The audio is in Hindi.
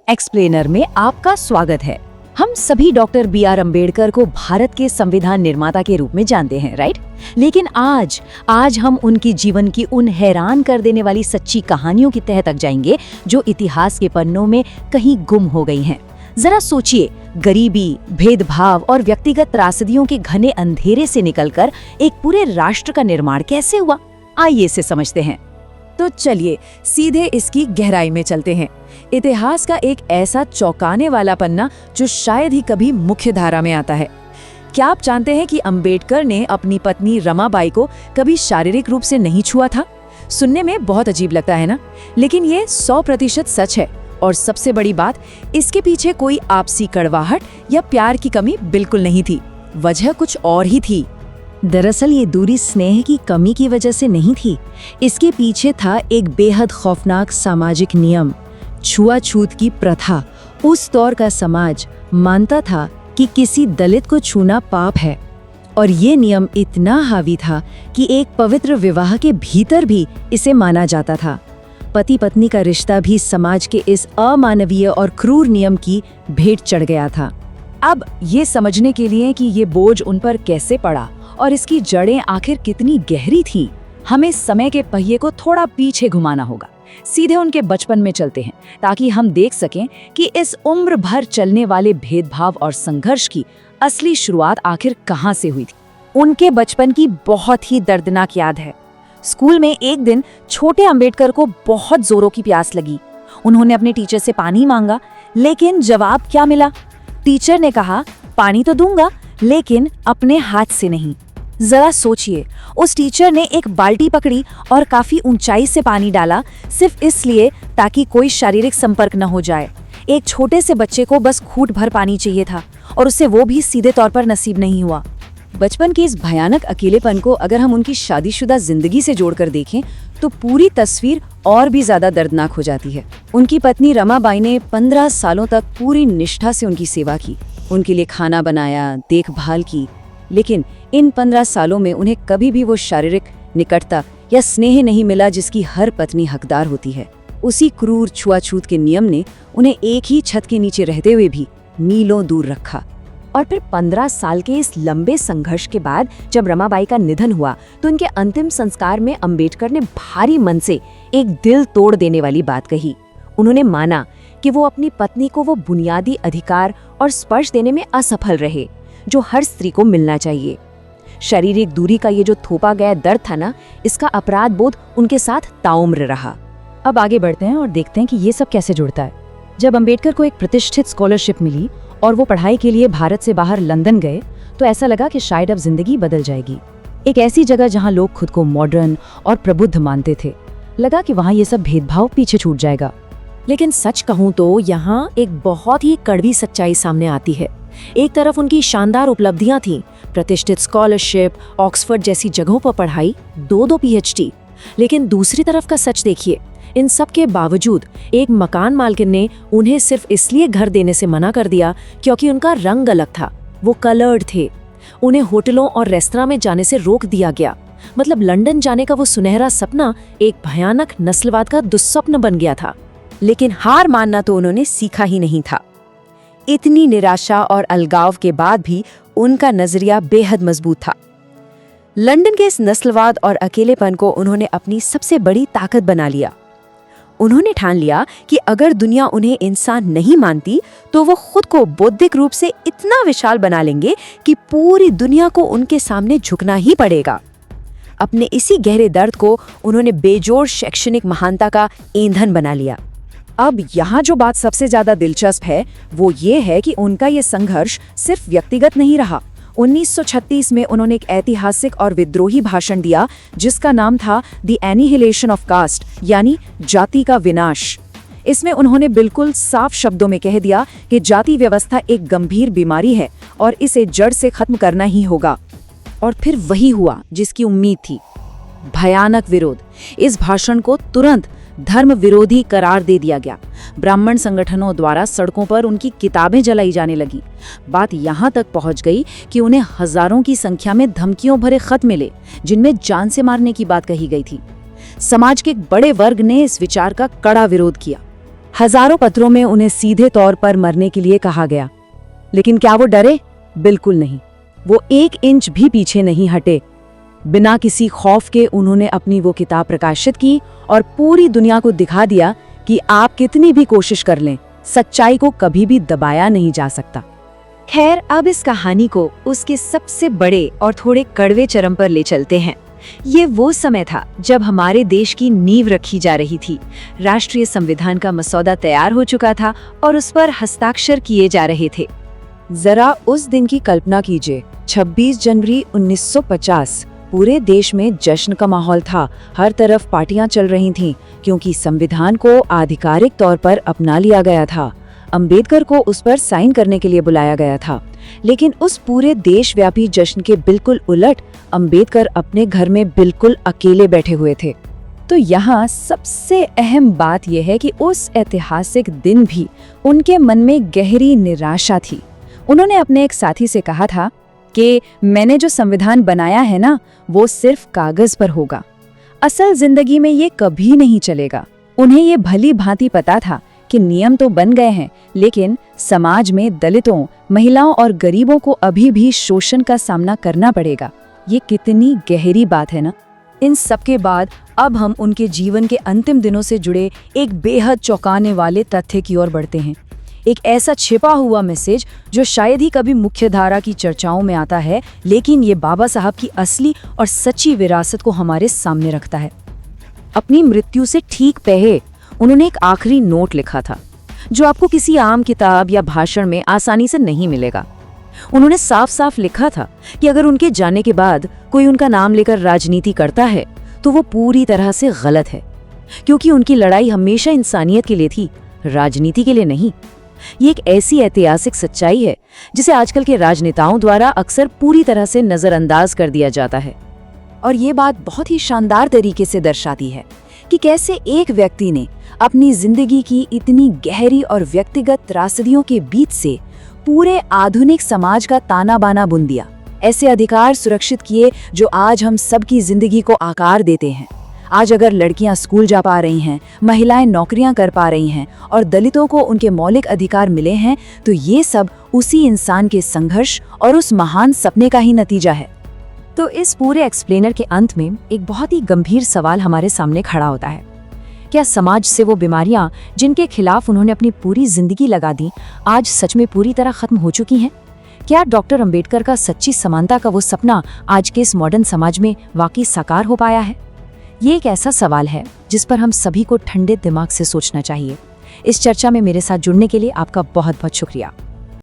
एक्सप्लेनर में आपका स्वागत है। हम सभी डॉक्टर बी.आर. अम्बेडकर को भारत के संविधान निर्माता के रूप में जानते हैं, राइट? लेकिन आज हम उनकी जीवन की उन हैरान कर देने वाली सच्ची कहानियों की तह तक जाएंगे जो इतिहास के पन्नों में कहीं गुम हो गई हैं। जरा सोचिए, गरीबी, भेदभाव और व्यक्तिगत त्रासदियों के घने अंधेरे से निकलकर एक पूरे राष्ट्र का निर्माण कैसे हुआ? आइए इसे समझते हैं। तो चलिए सीधे इसकी गहराई में चलते हैं। इतिहास का एक ऐसा चौंकाने वाला पन्ना जो शायद ही कभी मुख्य धारा में आता है। क्या आप जानते हैं कि अंबेडकर ने अपनी पत्नी रमाबाई को कभी शारीरिक रूप से नहीं छुआ था? सुनने में बहुत अजीब लगता है ना, लेकिन ये 100% सच है। और सबसे बड़ी बात, इसके पीछे कोई आपसी कड़वाहट या प्यार की कमी बिल्कुल नहीं थी। वजह कुछ और ही थी। दरअसल ये दूरी स्नेह की कमी की वजह से नहीं थी। इसके पीछे था एक बेहद खौफनाक सामाजिक नियम, छुआछूत की प्रथा। उस दौर का समाज मानता था कि किसी दलित को छूना पाप है, और ये नियम इतना हावी था कि एक पवित्र विवाह के भीतर भी इसे माना जाता था। पति पत्नी का रिश्ता भी समाज के इस अमानवीय और क्रूर नियम की भेंट चढ़ गया था। अब ये समझने के लिए कि ये बोझ उन पर कैसे पड़ा और इसकी जड़ें आखिर कितनी गहरी थी, हमें समय के पहिए को थोड़ा पीछे घुमाना होगा। सीधे उनके बचपन में चलते हैं ताकि हम देख सकें कि इस उम्र भर चलने वाले भेदभाव और संघर्ष की असली शुरुआत आखिर कहां से हुई थी। उनके बचपन की बहुत ही दर्दनाक याद है। स्कूल में एक दिन छोटे अंबेडकर को बहुत जोरों की प्यास लगी। उन्होंने अपने टीचर से पानी मांगा, लेकिन जवाब क्या मिला? टीचर ने कहा, पानी तो दूंगा लेकिन अपने हाथ से नहीं। जरा सोचिए, उस टीचर ने एक बाल्टी पकड़ी और काफी ऊंचाई से पानी डाला, सिर्फ इसलिए ताकि कोई शारीरिक संपर्क न हो जाए। एक छोटे से बच्चे को बस घूंट भर पानी चाहिए था, और उसे वो भी सीधे तौर पर नसीब नहीं हुआ। बचपन के इस भयानक अकेलेपन को अगर हम उनकी शादीशुदा जिंदगी से जोड़कर देखें तो पूरी तस्वीर और भी ज्यादा दर्दनाक हो जाती है। उनकी पत्नी रमाबाई ने 15 सालों तक पूरी निष्ठा से उनकी सेवा की, उनके लिए खाना बनाया, देखभाल की, लेकिन इन 15 सालों में उन्हें कभी भी वो शारीरिक निकटता या स्नेह नहीं मिला जिसकी हर पत्नी हकदार होती है। उसी क्रूर छुआछूत के नियम ने उन्हें एक ही छत के नीचे रहते हुए भी मीलों दूर रखा। और फिर 15 साल के इस लंबे संघर्ष के बाद जब रमाबाई का निधन हुआ तो उनके अंतिम संस्कार में अंबेडकर ने भारी मन से एक दिल तोड़ देने वाली बात कही। उन्होंने माना कि वो अपनी पत्नी को वो बुनियादी अधिकार और स्पर्श देने में असफल रहे जो हर स्त्री को मिलना चाहिए। शारीरिक दूरी का ये जो थोपा गया दर्द था ना, इसका अपराध बोध उनके साथ ताउम्र रहा। अब आगे बढ़ते हैं और देखते हैं कि ये सब कैसे जुड़ता है। जब अंबेडकर को एक प्रतिष्ठित स्कॉलरशिप मिली और वो पढ़ाई के लिए भारत से बाहर लंदन गए, तो ऐसा लगा कि शायद अब जिंदगी बदल जाएगी। एक ऐसी जगह जहाँ लोग खुद को मॉडर्न और प्रबुद्ध मानते थे, लगा कि वहाँ ये सब भेदभाव पीछे छूट जाएगा। लेकिन सच कहूँ तो यहाँ एक बहुत ही कड़वी सच्चाई सामने आती है। एक तरफ उनकी शानदार उपलब्धियां थीं, प्रतिष्ठित स्कॉलरशिप, ऑक्सफोर्ड जैसी जगहों पर पढ़ाई, 2 पीएचडी। लेकिन दूसरी तरफ का सच देखिए, इन सब के बावजूद एक मकान मालकिन ने उन्हें सिर्फ इसलिए घर देने से मना कर दिया क्योंकि उनका रंग अलग था, वो कलर्ड थे। उन्हें होटलों और रेस्तरां में जाने से रोक दिया गया। मतलब लंदन जाने का वो सुनहरा सपना एक भयानक नस्लवाद का दुस्सपन बन गया था। लेकिन हार मानना तो उन्होंने सीखा ही नहीं था। इतनी निराशा और अलगाव के बाद भी उनका नजरिया बेहद मजबूत था। लंदन के इस नस्लवाद और अकेलेपन को उन्होंने अपनी सबसे बड़ी ताकत बना लिया। उन्होंने ठान लिया कि अगर दुनिया उन्हें इंसान नहीं मानती तो वो खुद को बौद्धिक रूप से इतना विशाल बना लेंगे कि पूरी दुनिया को उनके सामने झुकना ही पड़ेगा। अपने इसी गहरे दर्द को उन्होंने बेजोड़ शैक्षणिक महानता का ईंधन बना लिया। अब यहाँ जो बात सबसे ज्यादा दिलचस्प है वो ये है कि उनका ये संघर्ष सिर्फ व्यक्तिगत नहीं रहा। 1936 में उन्होंने एक ऐतिहासिक और विद्रोही भाषण दिया जिसका नाम था द एनिहिलेशन ऑफ कास्ट, यानी जाति का विनाश। इसमें उन्होंने बिल्कुल साफ शब्दों में कह दिया कि जाति व्यवस्था एक गंभीर बीमारी है और इसे जड़ से खत्म करना ही होगा। और फिर वही हुआ जिसकी उम्मीद थी, भयानक विरोध। इस भाषण को तुरंत धर्म विरोधी करार दे दिया गया। ब्राह्मण संगठनों द्वारा सड़कों पर उनकी किताबें जलाई जाने लगी। बात यहाँ तक पहुँच गई कि उन्हें हजारों की संख्या में धमकियों भरे खत मिले जिनमें जान से मारने की बात कही गई थी। समाज के एक बड़े वर्ग ने इस विचार का कड़ा विरोध किया। हजारों पत्रों में उन्हें सीधे तौर पर मरने के लिए कहा गया, लेकिन क्या वो डरे? बिल्कुल नहीं। वो 1 इंच भी पीछे नहीं हटे। बिना किसी खौफ के उन्होंने अपनी वो किताब प्रकाशित की और पूरी दुनिया को दिखा दिया कि आप कितनी भी कोशिश कर लें, सच्चाई को कभी भी दबाया नहीं जा सकता। खैर, अब इस कहानी को उसके सबसे बड़े और थोड़े कड़वे चरम पर ले चलते हैं। ये वो समय था जब हमारे देश की नींव रखी जा रही थी। राष्ट्रीय संविधान का मसौदा तैयार हो चुका था और उस पर हस्ताक्षर किए जा रहे थे। जरा उस दिन की कल्पना कीजिए, 26 जनवरी 1950। पूरे देश में जश्न का माहौल था। हर तरफ पार्टियां चल रही थीं, क्योंकि संविधान को आधिकारिक तौर पर अपना लिया गया था। अंबेडकर को उस पर साइन करने के लिए बुलाया गया था। लेकिन उस पूरे देशव्यापी जश्न के बिल्कुल उलट अंबेडकर अपने घर में बिल्कुल अकेले बैठे हुए थे। तो यहाँ सबसे अहम बात यह है कि उस ऐतिहासिक दिन भी उनके मन में गहरी निराशा थी। उन्होंने अपने एक साथी से कहा था कि मैंने जो संविधान बनाया है ना, वो सिर्फ कागज पर होगा, असल जिंदगी में ये कभी नहीं चलेगा। उन्हें ये भली भांति पता था कि नियम तो बन गए हैं, लेकिन समाज में दलितों, महिलाओं और गरीबों को अभी भी शोषण का सामना करना पड़ेगा। ये कितनी गहरी बात है ना। इन सब के बाद अब हम उनके जीवन के अंतिम दिनों से जुड़े एक बेहद चौंकाने वाले तथ्य की ओर बढ़ते हैं। एक ऐसा छिपा हुआ मैसेज जो शायद ही कभी मुख्यधारा की चर्चाओं में आता है, लेकिन ये बाबा साहब की असली और सच्ची विरासत को हमारे सामने रखता है। अपनी मृत्यु से ठीक पहले उन्होंने एक आखिरी नोट लिखा था, जो आपको किसी आम किताब या भाषण में आसानी से नहीं मिलेगा। उन्होंने साफ साफ लिखा था कि अगर उनके जाने के बाद कोई उनका नाम लेकर राजनीति करता है तो वो पूरी तरह से गलत है, क्योंकि उनकी लड़ाई हमेशा इंसानियत के लिए थी, राजनीति के लिए नहीं। ये एक ऐसी ऐतिहासिक सच्चाई है जिसे आजकल के राजनेताओं द्वारा अक्सर पूरी तरह से नजरअंदाज कर दिया जाता है। और ये बात बहुत ही शानदार तरीके से दर्शाती है कि कैसे एक व्यक्ति ने अपनी जिंदगी की इतनी गहरी और व्यक्तिगत त्रासदियों के बीच से पूरे आधुनिक समाज का ताना बाना बुन दिया। ऐसे अधिकार सुरक्षित किए जो आज हम सबकी जिंदगी को आकार देते हैं। आज अगर लड़कियां स्कूल जा पा रही हैं, महिलाएं नौकरियां कर पा रही हैं और दलितों को उनके मौलिक अधिकार मिले हैं, तो ये सब उसी इंसान के संघर्ष और उस महान सपने का ही नतीजा है। तो इस पूरे एक्सप्लेनर के अंत में एक बहुत ही गंभीर सवाल हमारे सामने खड़ा होता है। क्या समाज से वो बीमारियां जिनके खिलाफ उन्होंने अपनी पूरी जिंदगी लगा दी, आज सच में पूरी तरह खत्म हो चुकी हैं? क्या डॉक्टर अंबेडकर का सच्ची समानता का वो सपना आज के इस मॉडर्न समाज में वाकई साकार हो पाया है? ये एक ऐसा सवाल है जिस पर हम सभी को ठंडे दिमाग से सोचना चाहिए। इस चर्चा में मेरे साथ जुड़ने के लिए आपका बहुत बहुत शुक्रिया।